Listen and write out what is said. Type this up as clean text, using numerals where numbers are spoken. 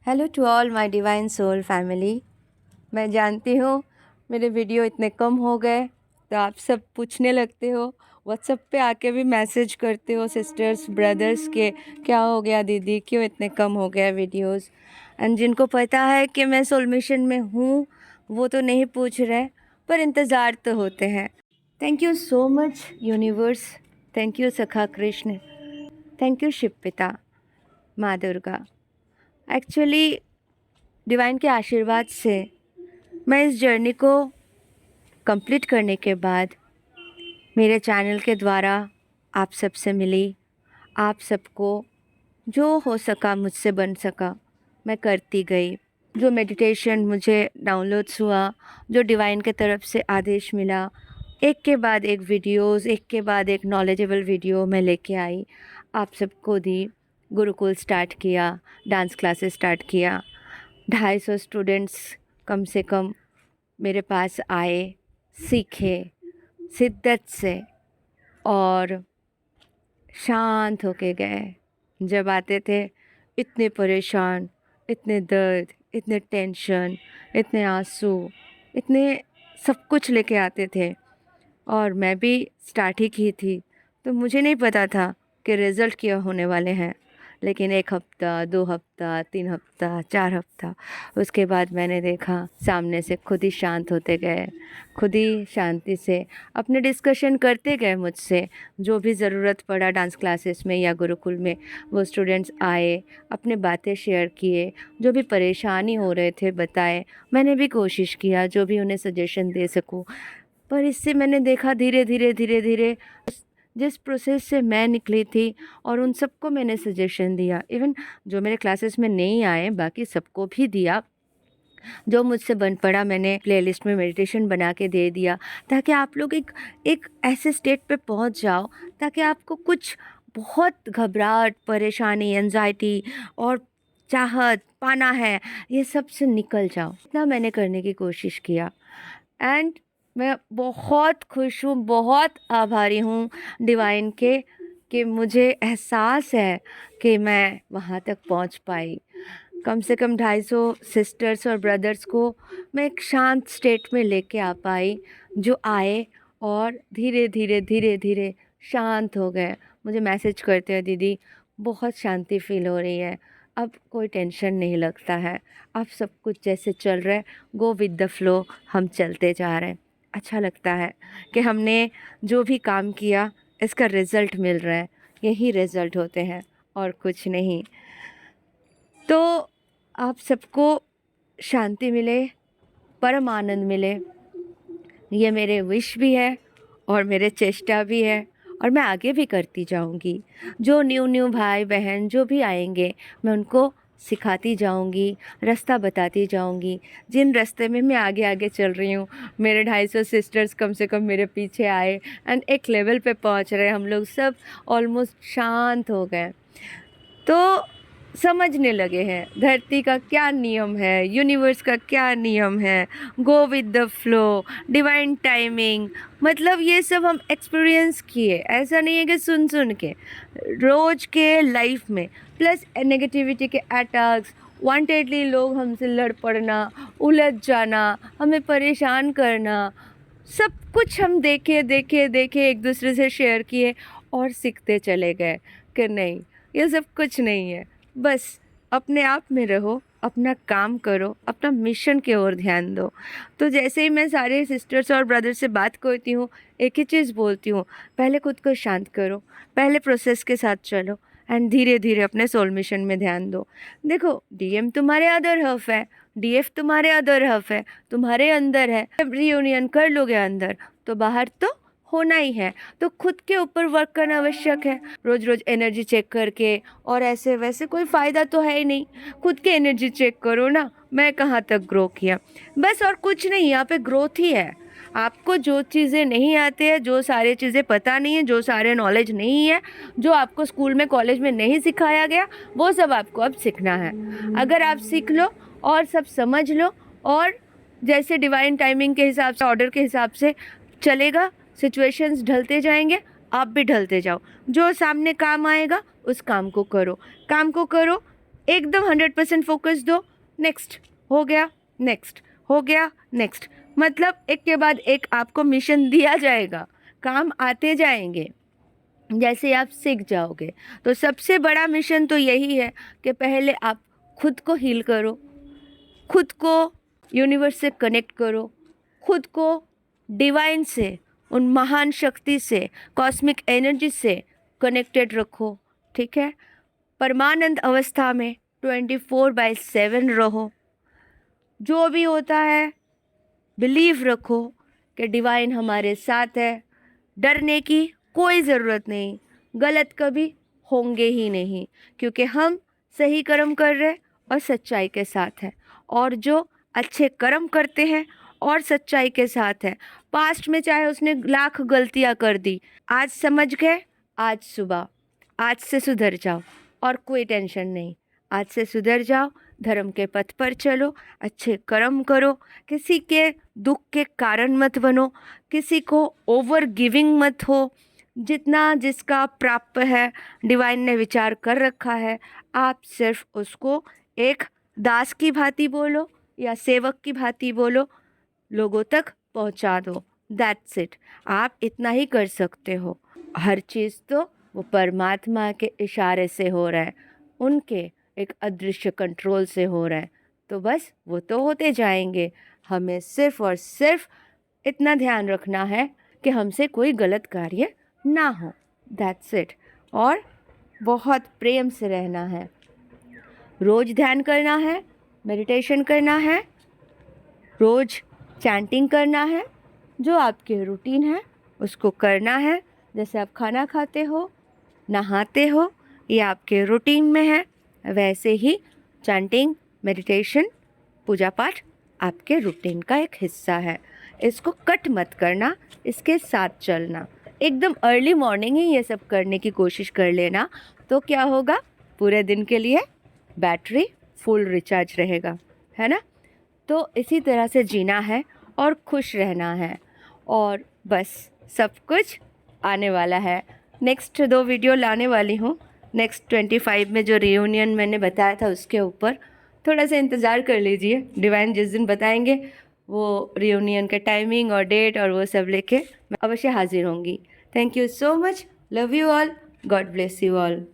Hello to all my divine soul family. मैं जानती हूँ मेरे वीडियो इतने कम हो गए तो आप सब पूछने लगते हो, व्हाट्सएप पे आके भी मैसेज करते हो सिस्टर्स ब्रदर्स के क्या हो गया दीदी, क्यों इतने कम हो गया वीडियोस। एंड जिनको पता है कि मैं सोल मिशन में हूँ वो तो नहीं पूछ रहे, पर इंतज़ार तो होते हैं। Thank you so much universe, thank you सखा कृष्ण, थैंक यू शिव पिता माँ दुर्गा। एक्चुअली डिवाइन के आशीर्वाद से मैं इस जर्नी को कंप्लीट करने के बाद मेरे चैनल के द्वारा आप सबसे मिली। आप सबको जो हो सका मुझसे बन सका मैं करती गई। जो मेडिटेशन मुझे डाउनलोड्स हुआ, जो डिवाइन के तरफ से आदेश मिला, एक के बाद एक वीडियोस, एक के बाद एक नॉलेजेबल वीडियो मैं लेके आई, आप सबको दी। गुरुकुल स्टार्ट किया, डांस क्लासेस स्टार्ट किया। 250 स्टूडेंट्स कम से कम मेरे पास आए, सीखे शिद्दत से और शांत होके गए। जब आते थे इतने परेशान, इतने दर्द, इतने टेंशन, इतने आंसू, इतने सब कुछ लेके आते थे। और मैं भी स्टार्ट ही की थी तो मुझे नहीं पता था कि रिज़ल्ट क्या होने वाले हैं। लेकिन 1 हफ़्ता, 2 हफ़्ता, 3 हफ़्ता, 4 हफ़्ता, उसके बाद मैंने देखा सामने से खुद ही शांत होते गए, खुद ही शांति से अपने डिस्कशन करते गए मुझसे। जो भी ज़रूरत पड़ा डांस क्लासेस में या गुरुकुल में, वो स्टूडेंट्स आए, अपने बातें शेयर किए, जो भी परेशानी हो रहे थे बताए। मैंने भी कोशिश किया जो भी उन्हें सजेशन दे सकूं। पर इससे मैंने देखा धीरे धीरे धीरे धीरे जिस प्रोसेस से मैं निकली थी और उन सबको मैंने सजेशन दिया, इवन जो मेरे क्लासेस में नहीं आए बाकी सबको भी दिया। जो मुझसे बन पड़ा मैंने प्लेलिस्ट में मेडिटेशन बना के दे दिया, ताकि आप लोग एक एक ऐसे स्टेट पे पहुंच जाओ ताकि आपको कुछ बहुत घबराहट, परेशानी, एंजाइटी और चाहत पाना है, ये सब से निकल जाओ। इतना मैंने करने की कोशिश किया। एंड मैं बहुत खुश हूँ, बहुत आभारी हूँ डिवाइन के कि मुझे एहसास है कि मैं वहाँ तक पहुँच पाई। कम से कम 250 सिस्टर्स और ब्रदर्स को मैं एक शांत स्टेट में लेके आ पाई, जो आए और धीरे धीरे धीरे धीरे शांत हो गए। मुझे मैसेज करते हैं, दीदी बहुत शांति फील हो रही है, अब कोई टेंशन नहीं लगता है, अब सब कुछ जैसे चल रहा है, गो विद द फ्लो, हम चलते जा रहे हैं। अच्छा लगता है कि हमने जो भी काम किया इसका रिज़ल्ट मिल रहा है। यही रिज़ल्ट होते हैं और कुछ नहीं। तो आप सबको शांति मिले, परम आनंद मिले, ये मेरे विश भी है और मेरे चेष्टा भी है, और मैं आगे भी करती जाऊंगी। जो न्यू भाई बहन जो भी आएंगे मैं उनको सिखाती जाऊंगी, रास्ता बताती जाऊंगी। जिन रास्ते में मैं आगे आगे चल रही हूँ, मेरे 250 सिस्टर्स कम से कम मेरे पीछे आए एंड एक लेवल पे पहुँच रहे, हम लोग सब ऑलमोस्ट शांत हो गए। तो समझने लगे हैं धरती का क्या नियम है, यूनिवर्स का क्या नियम है, go with the flow, divine timing. मतलब ये सब हम एक्सपीरियंस किए, ऐसा नहीं है कि सुन सुन के, रोज के लाइफ में। प्लस नेगेटिविटी के अटैक्स, वांटेडली लोग हमसे लड़ पड़ना, उलझ जाना, हमें परेशान करना, सब कुछ हम देखे देखे देखे एक दूसरे से शेयर किए और सीखते चले गए कि नहीं, ये सब कुछ नहीं है। बस अपने आप में रहो, अपना काम करो, अपना मिशन की ओर ध्यान दो। तो जैसे ही मैं सारे सिस्टर्स और ब्रदर्स से बात करती हूँ, एक ही चीज़ बोलती हूँ, पहले खुद को शांत करो, पहले प्रोसेस के साथ चलो एंड धीरे धीरे अपने सोल मिशन में ध्यान दो। देखो डीएम तुम्हारे अदर हफ है, डीएफ तुम्हारे अदर हफ है, तुम्हारे अंदर है। जब रियूनियन कर लोगे अंदर तो बाहर तो होना ही है। तो खुद के ऊपर वर्क करना आवश्यक है। रोज रोज एनर्जी चेक करके और ऐसे वैसे कोई फ़ायदा तो है ही नहीं। खुद के एनर्जी चेक करो ना, मैं कहाँ तक ग्रो किया, बस और कुछ नहीं। यहाँ पे ग्रोथ ही है। आपको जो चीज़ें नहीं आती है, जो सारी चीज़ें पता नहीं है, जो सारे नॉलेज नहीं है, जो आपको स्कूल में कॉलेज में नहीं सिखाया गया, वो सब आपको अब सीखना है। अगर आप सीख लो और सब समझ लो और जैसे डिवाइन टाइमिंग के हिसाब से, ऑर्डर के हिसाब से चलेगा, सिचुएशंस ढलते जाएंगे, आप भी ढलते जाओ। जो सामने काम आएगा उस काम को करो, काम को करो, एकदम 100% फोकस दो, नेक्स्ट हो गया, नेक्स्ट हो गया, नेक्स्ट, मतलब एक के बाद एक आपको मिशन दिया जाएगा, काम आते जाएंगे जैसे आप सीख जाओगे। तो सबसे बड़ा मिशन तो यही है कि पहले आप खुद को हील करो, खुद को यूनिवर्स से कनेक्ट करो, खुद को डिवाइन से, उन महान शक्ति से, कॉस्मिक एनर्जी से कनेक्टेड रखो, ठीक है। परमानंद अवस्था में 24/7 रहो। जो भी होता है बिलीव रखो कि डिवाइन हमारे साथ है, डरने की कोई ज़रूरत नहीं, गलत कभी होंगे ही नहीं, क्योंकि हम सही कर्म कर रहे और सच्चाई के साथ हैं। और जो अच्छे कर्म करते हैं और सच्चाई के साथ है, पास्ट में चाहे उसने लाख गलतियां कर दी, आज समझ गए, आज सुबह, आज से सुधर जाओ और कोई टेंशन नहीं, आज से सुधर जाओ, धर्म के पथ पर चलो, अच्छे कर्म करो, किसी के दुख के कारण मत बनो, किसी को ओवर गिविंग मत हो। जितना जिसका प्राप्य है, डिवाइन ने विचार कर रखा है, आप सिर्फ उसको एक दास की भांति बोलो या सेवक की भांति बोलो, लोगों तक पहुंचा दो, दैट्स इट। आप इतना ही कर सकते हो। हर चीज़ तो वो परमात्मा के इशारे से हो रहा है, उनके एक अदृश्य कंट्रोल से हो रहा है, तो बस वो तो होते जाएंगे। हमें सिर्फ और सिर्फ इतना ध्यान रखना है कि हमसे कोई गलत कार्य ना हो, दैट्स इट। और बहुत प्रेम से रहना है, रोज़ ध्यान करना है, मेडिटेशन करना है, रोज़ चैंटिंग करना है, जो आपके रूटीन है उसको करना है। जैसे आप खाना खाते हो, नहाते हो, ये आपके रूटीन में है, वैसे ही चैंटिंग, मेडिटेशन, पूजा पाठ आपके रूटीन का एक हिस्सा है। इसको कट मत करना, इसके साथ चलना। एकदम अर्ली मॉर्निंग ही ये सब करने की कोशिश कर लेना, तो क्या होगा, पूरे दिन के लिए बैटरी फुल रिचार्ज रहेगा, है ना। तो इसी तरह से जीना है और खुश रहना है, और बस सब कुछ आने वाला है। नेक्स्ट 2 वीडियो लाने वाली हूँ, नेक्स्ट 25 में जो रियूनियन मैंने बताया था उसके ऊपर, थोड़ा सा इंतज़ार कर लीजिए। डिवाइन जिस दिन बताएंगे वो रियूनियन के टाइमिंग और डेट और वो सब लेके मैं अवश्य हाजिर होंगी। Thank you so much, love you all, God bless you all.